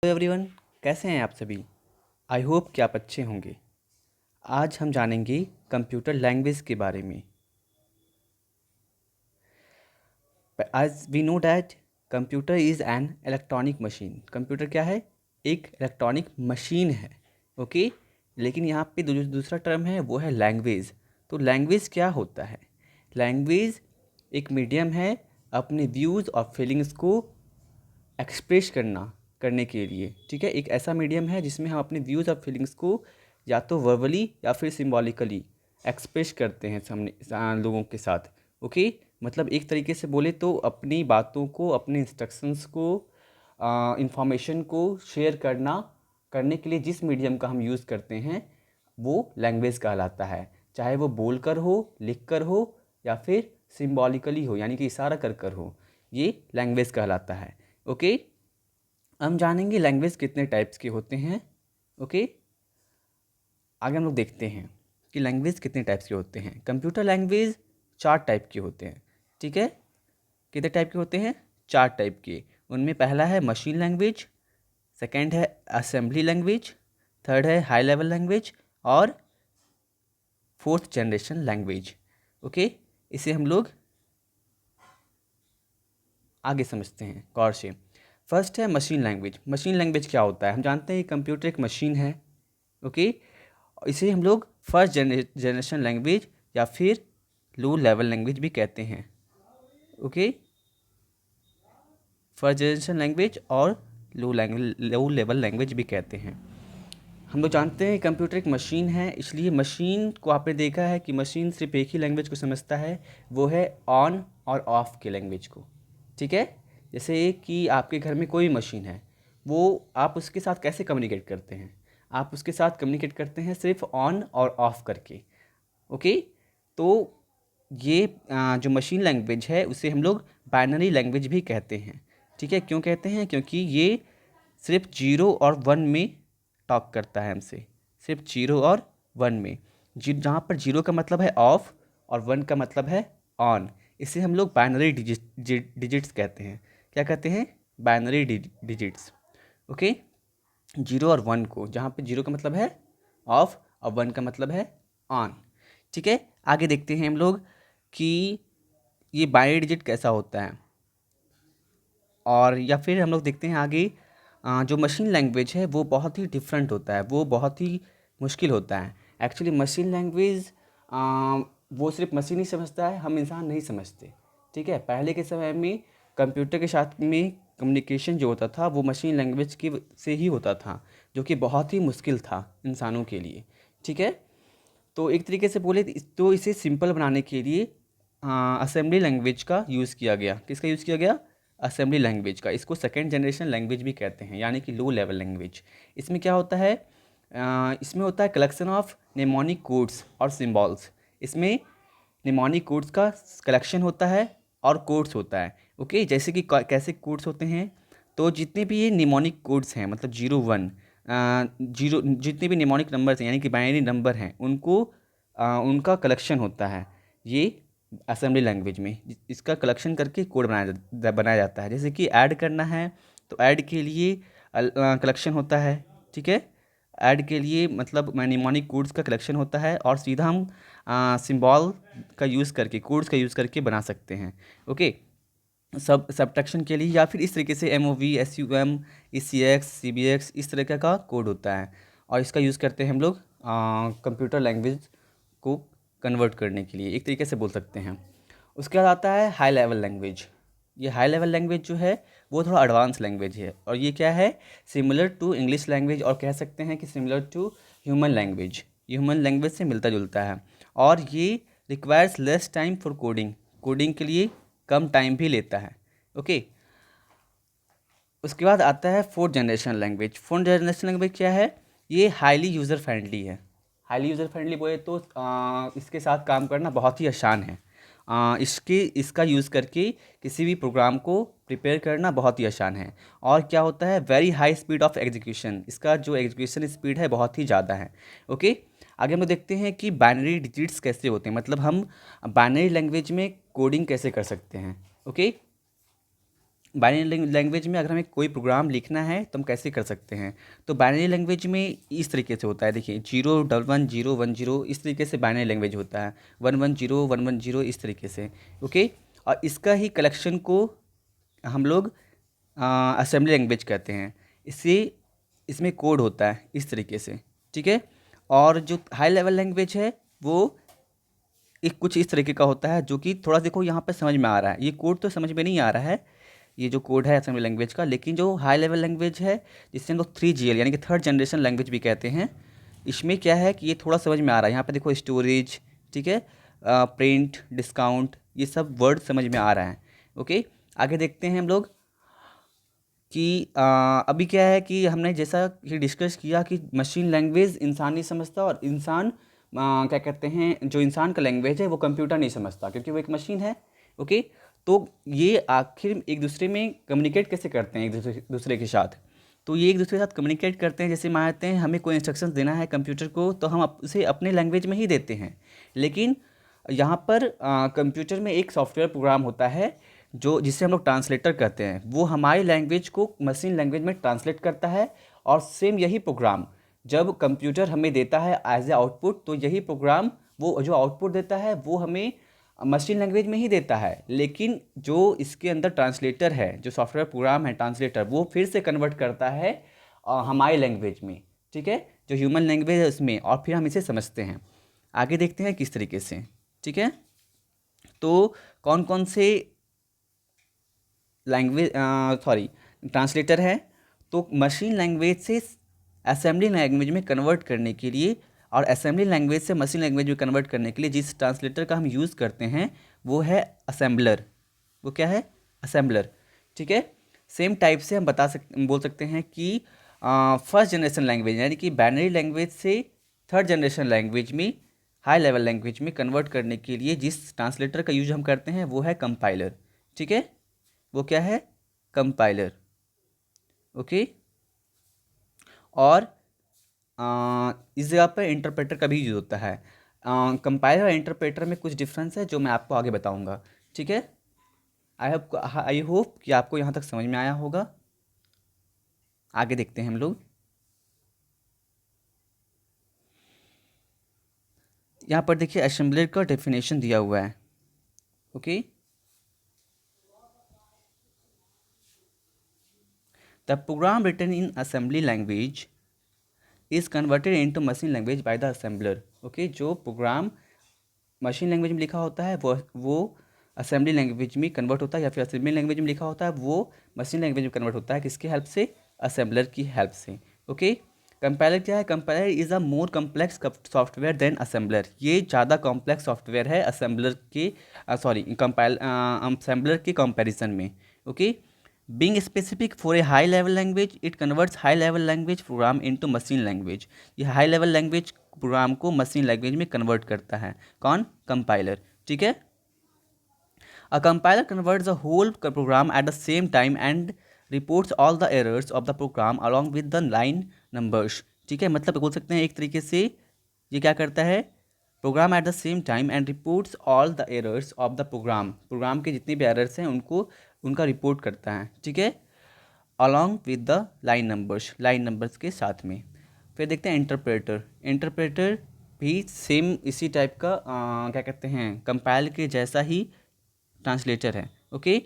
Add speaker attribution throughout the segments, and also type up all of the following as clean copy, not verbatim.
Speaker 1: Hello everyone, कैसे हैं आप सभी। आई होप कि आप अच्छे होंगे। आज हम जानेंगे कंप्यूटर लैंग्वेज के बारे में। आज we know that computer is an electronic machine. Computer क्या है? एक इलेक्ट्रॉनिक मशीन है। ओके। लेकिन यहाँ पे जो दूसरा टर्म है वो है लैंग्वेज। तो लैंग्वेज क्या होता है? लैंग्वेज एक मीडियम है अपने व्यूज़ और फीलिंग्स को एक्सप्रेस करने के लिए। ठीक है, एक ऐसा मीडियम है जिसमें हम अपने व्यूज़ और फीलिंग्स को या तो वर्बली या फिर सिंबॉलिकली एक्सप्रेस करते हैं सामने लोगों के साथ। ओके। मतलब एक तरीके से बोले तो अपनी बातों को, अपने इंस्ट्रक्शंस को, इंफॉर्मेशन को शेयर करने के लिए जिस मीडियम का हम यूज़ करते हैं वो लैंग्वेज कहलाता है। चाहे वो बोल कर हो, लिख कर हो या फिर सिंबॉलिकली हो, यानी कि इशारा कर हो, ये लैंग्वेज कहलाता है। ओके। हम जानेंगे लैंग्वेज कितने टाइप्स के होते हैं। ओके। आगे हम लोग देखते हैं कि लैंग्वेज कितने टाइप्स के होते हैं। कंप्यूटर लैंग्वेज 4 टाइप के होते हैं। ठीक है, कितने टाइप के होते हैं? 4 टाइप के। उनमें पहला है मशीन लैंग्वेज, सेकंड है असेंबली लैंग्वेज, थर्ड है हाई लेवल लैंग्वेज और फोर्थ जनरेशन लैंग्वेज। ओके। इसे हम लोग आगे समझते हैं गौर से। फर्स्ट है मशीन लैंग्वेज। मशीन लैंग्वेज क्या होता है? हम जानते हैं कि कंप्यूटर एक मशीन है। ओके। इसे हम लोग फर्स्ट जनरेशन लैंग्वेज या फिर लो लेवल लैंग्वेज भी कहते हैं। ओके। फर्स्ट जनरेशन लैंग्वेज और लो लेवल लैंग्वेज भी कहते हैं। हम लोग जानते हैं कंप्यूटर एक मशीन है, इसलिए मशीन को आपने देखा है कि मशीन सिर्फ एक ही लैंग्वेज को समझता है, वो है ऑन और ऑफ के लैंग्वेज को। ठीक है। जैसे कि आपके घर में कोई मशीन है, वो आप उसके साथ कैसे कम्युनिकेट करते हैं? आप उसके साथ कम्युनिकेट करते हैं सिर्फ ऑन और ऑफ करके। ओके। तो ये जो मशीन लैंग्वेज है उसे हम लोग बाइनरी लैंग्वेज भी कहते हैं। ठीक है, क्यों कहते हैं? क्योंकि ये सिर्फ 0 और 1 में टॉक करता है हमसे, सिर्फ 0 और 1 में। जी, जहाँ पर 0 का मतलब है ऑफ और 1 का मतलब है ऑन, इसे हम लोग बाइनरी डिजिट्स कहते हैं। क्या कहते हैं? Binary digits. ओके। 0 और 1 को, जहाँ पे 0 का मतलब है ऑफ और 1 का मतलब है ऑन। ठीक है। आगे देखते हैं हम लोग कि ये बाइनरी डिजिट कैसा होता है, और या फिर हम लोग देखते हैं आगे जो मशीन लैंग्वेज है वो बहुत ही डिफरेंट होता है, वो बहुत ही मुश्किल होता है। एक्चुअली मशीन लैंग्वेज वो सिर्फ मशीन ही समझता है, हम इंसान नहीं समझते। ठीक है। पहले के समय में कंप्यूटर के साथ में कम्युनिकेशन जो होता था वो मशीन लैंग्वेज की से ही होता था, जो कि बहुत ही मुश्किल था इंसानों के लिए। ठीक है। तो एक तरीके से बोले तो इसे सिंपल बनाने के लिए असेंबली लैंग्वेज का यूज़ किया गया। किसका यूज़ किया गया? असेंबली लैंग्वेज का। इसको सेकेंड जनरेशन लैंग्वेज भी कहते हैं, यानी कि लो लेवल लैंग्वेज। इसमें क्या होता है? इसमें होता है कलेक्शन ऑफ नेमोनिक कोड्स और सिम्बॉल्स। इसमें निमोनिक कोड्स का कलेक्शन होता है और कोड्स होता है। ओके। जैसे कि कैसे कोड्स होते हैं? तो जितने भी ये निमोनिक कोड्स हैं, मतलब 0 1 जीरो, जितने भी निमोनिक नंबर्स हैं यानी कि बाइनरी नंबर हैं, उनको उनका कलेक्शन होता है ये असेंबली लैंग्वेज में। इसका कलेक्शन करके कोड बनाया जाता है। जैसे कि ऐड करना है तो ऐड के लिए कलेक्शन होता है। ठीक है। ऐड के लिए मतलब निमोनिक कोड्स का कलेक्शन होता है और सीधा हम सिंबल का यूज़ करके, कोड्स का यूज़ करके बना सकते हैं। ओके। सब्ट्रैक्शन के लिए या फिर इस तरीके से MOV SUM ECX CBX इस तरह का कोड होता है, और इसका यूज़ करते हैं हम लोग कंप्यूटर लैंग्वेज को कन्वर्ट करने के लिए, एक तरीके से बोल सकते हैं। उसके बाद आता है हाई लेवल लैंग्वेज। ये हाई लेवल लैंग्वेज जो है वो थोड़ा एडवांस लैंग्वेज है, और ये क्या है? सिमिलर टू इंग्लिश लैंग्वेज, और कह सकते हैं कि similar to human language. Human language से मिलता जुलता है, और ये requires less time for coding. Coding के लिए कम टाइम भी लेता है। ओके। उसके बाद आता है fourth generation language. Fourth generation language क्या है? ये हाईली यूज़र फ्रेंडली है। हाईली यूज़र फ्रेंडली बोले तो इसके साथ काम करना बहुत ही आसान है। इसका यूज़ करके किसी भी प्रोग्राम को प्रिपेयर करना बहुत ही आसान है। और क्या होता है? Very high speed of execution. इसका जो एग्जीक्यूशन स्पीड है बहुत ही ज़्यादा है। ओके। आगे हम लोग देखते हैं कि बाइनरी डिजिट्स कैसे होते हैं, मतलब हम बाइनरी लैंग्वेज में कोडिंग कैसे कर सकते हैं। ओके। बाइनरी लैंग्वेज में अगर हमें कोई प्रोग्राम लिखना है तो हम कैसे कर सकते हैं? तो बाइनरी लैंग्वेज में इस तरीके से होता है, देखिए 0 11 0 1 0 इस तरीके से बाइनरी लैंग्वेज होता है, 1 1 0 1 1 0 इस तरीके से। ओके, और इसका ही कलेक्शन को हम लोग असेंबली लैंग्वेज कहते हैं। इसे इसमें कोड होता है इस तरीके से, ठीक है। और जो हाई लेवल लैंग्वेज है वो एक कुछ इस तरीके का होता है, जो कि थोड़ा देखो यहाँ पर समझ में आ रहा है, ये कोड तो समझ में नहीं आ रहा है, ये जो कोड है असेंबली लैंग्वेज का, लेकिन जो हाई लेवल लैंग्वेज है जिससे हम लोग 3GL यानी कि थर्ड जनरेशन लैंग्वेज भी कहते हैं, इसमें क्या है कि ये थोड़ा समझ में आ रहा है। यहाँ पे देखो स्टोरेज, ठीक है, प्रिंट, डिस्काउंट, ये सब वर्ड समझ में आ रहा है। ओके, आगे देखते हैं हम लोग कि अभी क्या है कि हमने जैसा कि डिस्कस किया कि मशीन लैंग्वेज इंसान नहीं समझता, और इंसान क्या कहते हैं, जो इंसान का लैंग्वेज है वो कंप्यूटर नहीं समझता, क्योंकि वो एक मशीन है। ओके, तो ये आखिर एक दूसरे में कम्युनिकेट कैसे करते हैं एक दूसरे के साथ? तो ये एक दूसरे के साथ कम्युनिकेट करते हैं, जैसे मानते हैं हमें कोई इंस्ट्रक्शंस देना है कंप्यूटर को, तो हम उसे अपने लैंग्वेज में ही देते हैं। लेकिन यहाँ पर कंप्यूटर में एक सॉफ्टवेयर प्रोग्राम होता है जो जिसे हम लोग ट्रांसलेटर कहते हैं, वो हमारी लैंग्वेज को मशीन लैंग्वेज में ट्रांसलेट करता है। और सेम यही प्रोग्राम जब कंप्यूटर हमें देता है एज ए आउटपुट, तो यही प्रोग्राम वो जो आउटपुट देता है वो हमें मशीन लैंग्वेज में ही देता है। लेकिन जो इसके अंदर ट्रांसलेटर है, जो सॉफ्टवेयर प्रोग्राम है ट्रांसलेटर, वो फिर से कन्वर्ट करता है हमारी लैंग्वेज में, ठीक है, जो ह्यूमन लैंग्वेज है उसमें, और फिर हम इसे समझते हैं। आगे देखते हैं किस तरीके से, ठीक है। तो कौन कौन से लैंग्वेज ट्रांसलेटर है? तो मशीन लैंग्वेज से असेंबली लैंग्वेज में कन्वर्ट करने के लिए, और असेंबली लैंग्वेज से मशीन लैंग्वेज में कन्वर्ट करने के लिए जिस ट्रांसलेटर का हम यूज़ करते हैं वो है असेंबलर। वो क्या है? असेंबलर, ठीक है। सेम टाइप से हम बोल सकते हैं कि फर्स्ट जनरेशन लैंग्वेज यानी कि बाइनरी लैंग्वेज से थर्ड जनरेशन लैंग्वेज में, हाई लेवल लैंग्वेज में कन्वर्ट करने के लिए जिस ट्रांसलेटर का यूज हम करते हैं वो है कंपाइलर, ठीक है। वो क्या है? कंपाइलर। ओके, और इस जगह पर इंटरप्रेटर का भी यूज होता है। कंपाइलर और इंटरप्रेटर में कुछ डिफरेंस है जो मैं आपको आगे बताऊंगा, ठीक है। आई होप कि आपको यहाँ तक समझ में आया होगा। आगे देखते हैं हम लोग। यहाँ पर देखिए असेंबलर का डेफिनेशन दिया हुआ है। Okay, the program written in assembly language is converted into machine language by the assembler. Okay, जो प्रोग्राम मशीन लैंग्वेज में लिखा होता है वो असेंबली लैंग्वेज में कन्वर्ट होता है, या फिर असेंबली लैंग्वेज में लिखा होता है वो मशीन लैंग्वेज में कन्वर्ट होता है। किसकी हेल्प से? असेंबलर की हेल्प से। ओके, कंपाइलर क्या है? Compiler is a more complex software than assembler. ये ज़्यादा कॉम्प्लेक्स सॉफ्टवेयर है असेंबलर के असेंबलर के कंपैरिजन में। Okay, being specific for a high level language, it converts high level language program into machine language। ये high level language program को machine language में convert करता है। कौन? कंपाइलर, ठीक है। A compiler converts the whole program at the same time and reports all the errors of the program along with the line numbers। ठीक है, मतलब बोल सकते हैं एक तरीके से ये क्या करता है? Program at the same time and reports all the errors of the program. Program के जितने भी एरर्स हैं उनको उनका रिपोर्ट करता है, ठीक है, along with the line numbers के साथ में। फिर देखते हैं इंटरप्रेटर। इंटरप्रेटर भी सेम इसी टाइप का क्या कहते हैं, कंपाइल के जैसा ही ट्रांसलेटर है। Okay,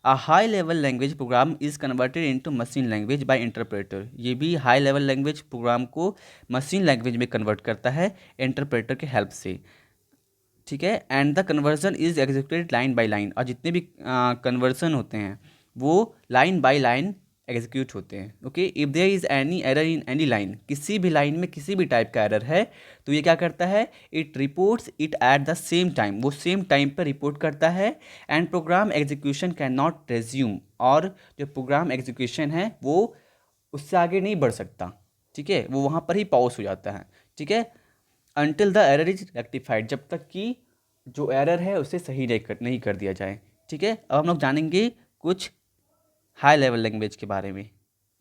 Speaker 1: a high level language program is converted into machine language bye interpreter. ये भी हाई लेवल लैंग्वेज प्रोग्राम को मशीन लैंग्वेज में कन्वर्ट करता है इंटरप्रेटर के हेल्प से, ठीक है। And the conversion is executed line by line. और जितने भी कन्वर्सन होते हैं वो लाइन बाय लाइन एग्जीक्यूट होते हैं। Okay, if there is any error in any line, किसी भी लाइन में किसी भी टाइप का एरर है तो ये क्या करता है? It reports it at the same time. वो सेम टाइम पर रिपोर्ट करता है। And program execution can not resume. और जो प्रोग्राम एग्जीक्यूशन है वो उससे आगे नहीं बढ़ सकता, ठीक है, वो वहाँ पर ही पॉज हो जाता है, ठीक है, until the error is rectified, जब तक कि जो एरर है उसे सही नहीं कर दिया जाए, ठीक है। अब हम लोग जानेंगे कुछ हाई लेवल लैंग्वेज के बारे में।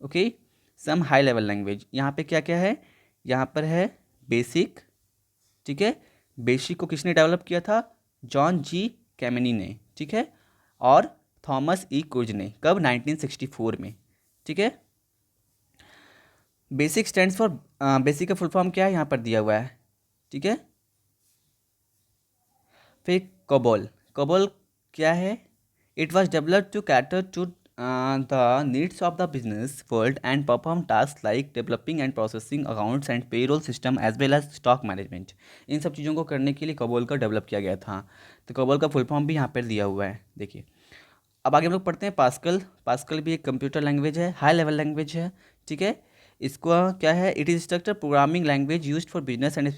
Speaker 1: Okay, some high level language. यहाँ पे क्या क्या है? यहाँ पर है बेसिक, ठीक है। बेसिक को किसने डेवलप किया था? जॉन जी कैमिनी ने, ठीक है। और थॉमस ई कुर्ज ने, कब? 1964 में। ठीक है। बेसिक स्टैंड्स फॉर, बेसिक का फुल फॉर्म क्या है यहाँ पर दिया हुआ है। ठीक है। फिर कोबोल, कोबोल क्या है? It was developed to cater to the needs of the business world and perform task like developing and processing accounts and payroll system as well as stock management. इन सब चीज़ों को करने के लिए कोबोल का डेवलप किया गया था। तो कोबोल का फुल फॉर्म भी यहाँ पर दिया हुआ है, देखिए। अब आगे हम लोग पढ़ते हैं पास्कल। पास्कल भी एक कंप्यूटर लैंग्वेज है, हाई लेवल लैंग्वेज है। ठीक है। इसको क्या है? It is structure programming language used for business and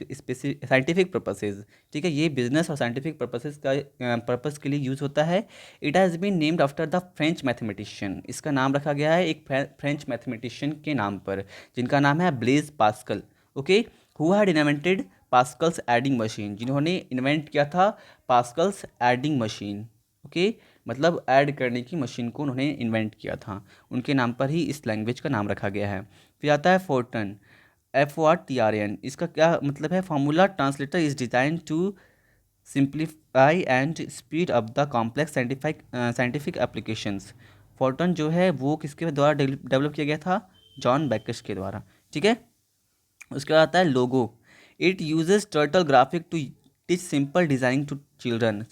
Speaker 1: scientific purposes. ठीक है, ये बिजनेस और साइंटिफिक पर्पसेज का पर्पस के लिए यूज़ होता है। It has been named after the French mathematician. इसका नाम रखा गया है एक फ्रेंच मैथमेटिशियन के नाम पर, जिनका नाम है Blaise Pascal. Okay. Who had invented Pascal's adding machine, जिन्होंने इन्वेंट किया था पास्कल्स एडिंग मशीन। ओके, मतलब ऐड करने की मशीन को उन्होंने इन्वेंट किया था, उनके नाम पर ही इस लैंग्वेज का नाम रखा गया है। फिर आता है फोर्टन, FORTRN। इसका क्या मतलब है? Formula translator is design to simplify and speed up the complex scientific applications. Fortran जो है वो किसके द्वारा डेवलप किया गया था? जॉन बैकश के द्वारा। ठीक है। उसके बाद आता है Logo. It uses turtle graphic to teach simple designing to children.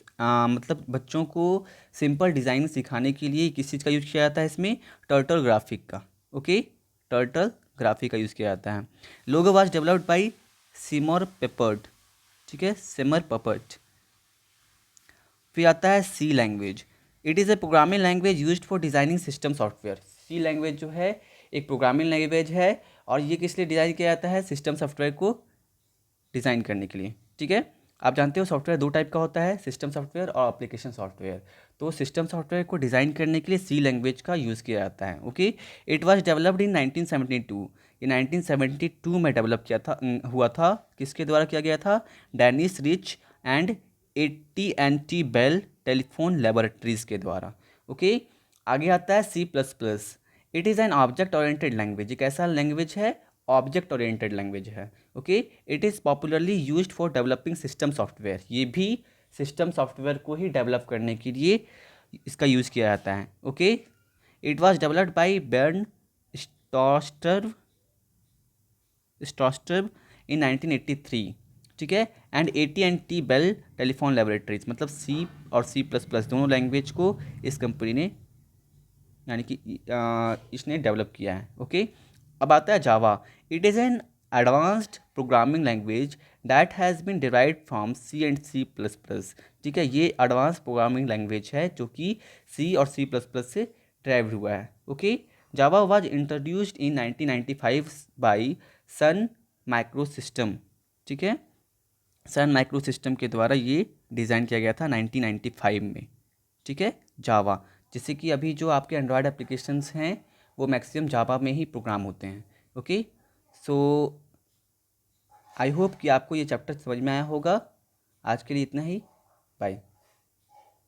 Speaker 1: मतलब बच्चों को सिंपल डिज़ाइन सिखाने के लिए किस चीज़ का यूज़ किया जाता है इसमें? टर्टल ग्राफिक का। ओके, टर्टल ग्राफिक का यूज़ किया जाता है। Logo was developed by Seymour Papert. ठीक है, सिमर पपर्ट। फिर आता है C language. It is a programming language used for designing system software. C language जो है एक प्रोग्रामिंग लैंग्वेज है, और ये किस लिए डिज़ाइन किया जाता है? सिस्टम सॉफ्टवेयर को डिज़ाइन करने के लिए। ठीक है। आप जानते हो सॉफ्टवेयर दो टाइप का होता है, सिस्टम सॉफ्टवेयर और एप्लीकेशन सॉफ्टवेयर। तो सिस्टम सॉफ्टवेयर को डिज़ाइन करने के लिए सी लैंग्वेज का यूज़ किया जाता है। Okay. It was developed in 1972। ये 1972 में डेवलप किया था, हुआ था। किसके द्वारा किया गया था? Dennis Ritchie and AT&T Bell telephone Laboratories के द्वारा। ओके। आगे आता है C++। It is an object oriented language. एक ऐसा लैंग्वेज है, ऑब्जेक्ट ओरिएंटेड लैंग्वेज है। Okay. It is popularly used for developing system software. ये भी सिस्टम सॉफ्टवेयर को ही डेवलप करने के लिए इसका यूज़ किया जाता है। Okay. It was developed by Bjarne Stroustrup Stroustrup in 1983। ठीक है। And AT&T Bell telephone laboratories. मतलब C और C++ दोनों लैंग्वेज को इस कंपनी ने, यानी कि इसने डेवलप किया है। ओके। अब आता है Java. It is an advanced programming language that has been derived from C and C++। ठीक है, ये एडवांस प्रोग्रामिंग लैंग्वेज है जो कि C और C++ से ड्राइव हुआ है। Okay. Java was introduced in 1995 by Sun Micro System. ठीक है, सन माइक्रो सिस्टम के द्वारा ये डिज़ाइन किया गया था 1995 में। ठीक है, जावा। जैसे कि अभी जो आपके एंड्रॉयड एप्लीकेशंस हैं वो मैक्सिमम जावा में ही प्रोग्राम होते हैं। ओके। सो आई होप कि आपको ये चैप्टर समझ में आया होगा। आज के लिए इतना ही। बाय।